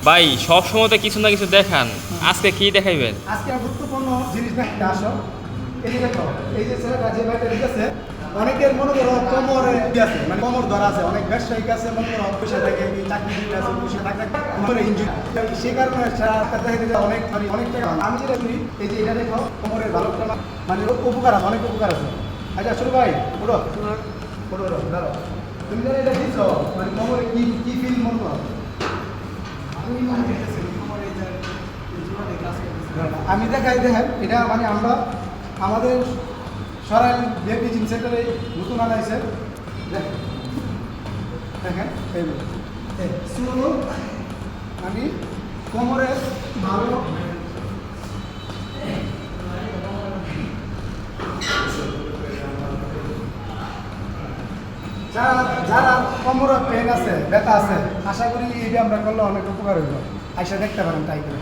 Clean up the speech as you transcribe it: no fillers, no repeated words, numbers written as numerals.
ভাই সব সময় তো কিছু না কিছু দেখান, আজকে কি দেখাইবেন? আজকে গুরুত্বপূর্ণ জিনিস দেখতে আসো। এই যে দেখো, এই যে ছেলেটা যে ভাইটা দিতেছে, অনেকের মনে করো কোমরে আছে, মানে কোমর ধরা আছে, অনেক ব্যবসায়িক আছে, মনে করো পয়সা থাকে, চাকরি দিতে আছে, পয়সা থাকে, কোমরে ইনজুরি, সেই কারণে দেখা দিতে অনেক মানে অনেক টাকা। আমি যেটা করি, এই যে এটা দেখো, কোমরের ভালো একটা মানে উপকার আছে, অনেক উপকার আছে। আচ্ছা শুরু ভাই, ওঠো ওঠো ওঠো, দাঁড়াও। তুমি যেন এটা দিচ্ছ, মানে কোমরে কি কি ফিল মনে করো? আমি দেখাই দেখেন, এটা মানে আমরা আমাদের সরাইল বিএপি জিম সেন্টারে নতুন আনাইছে। দেখেন শুরু আমি কোমরের ভালো যারা যারা কোমরের পেন আছে, ব্যথা আছে, আশা করি এটা আমরা করলে অনেক উপকার হইব। আইসা দেখতে পারেন তাই করে।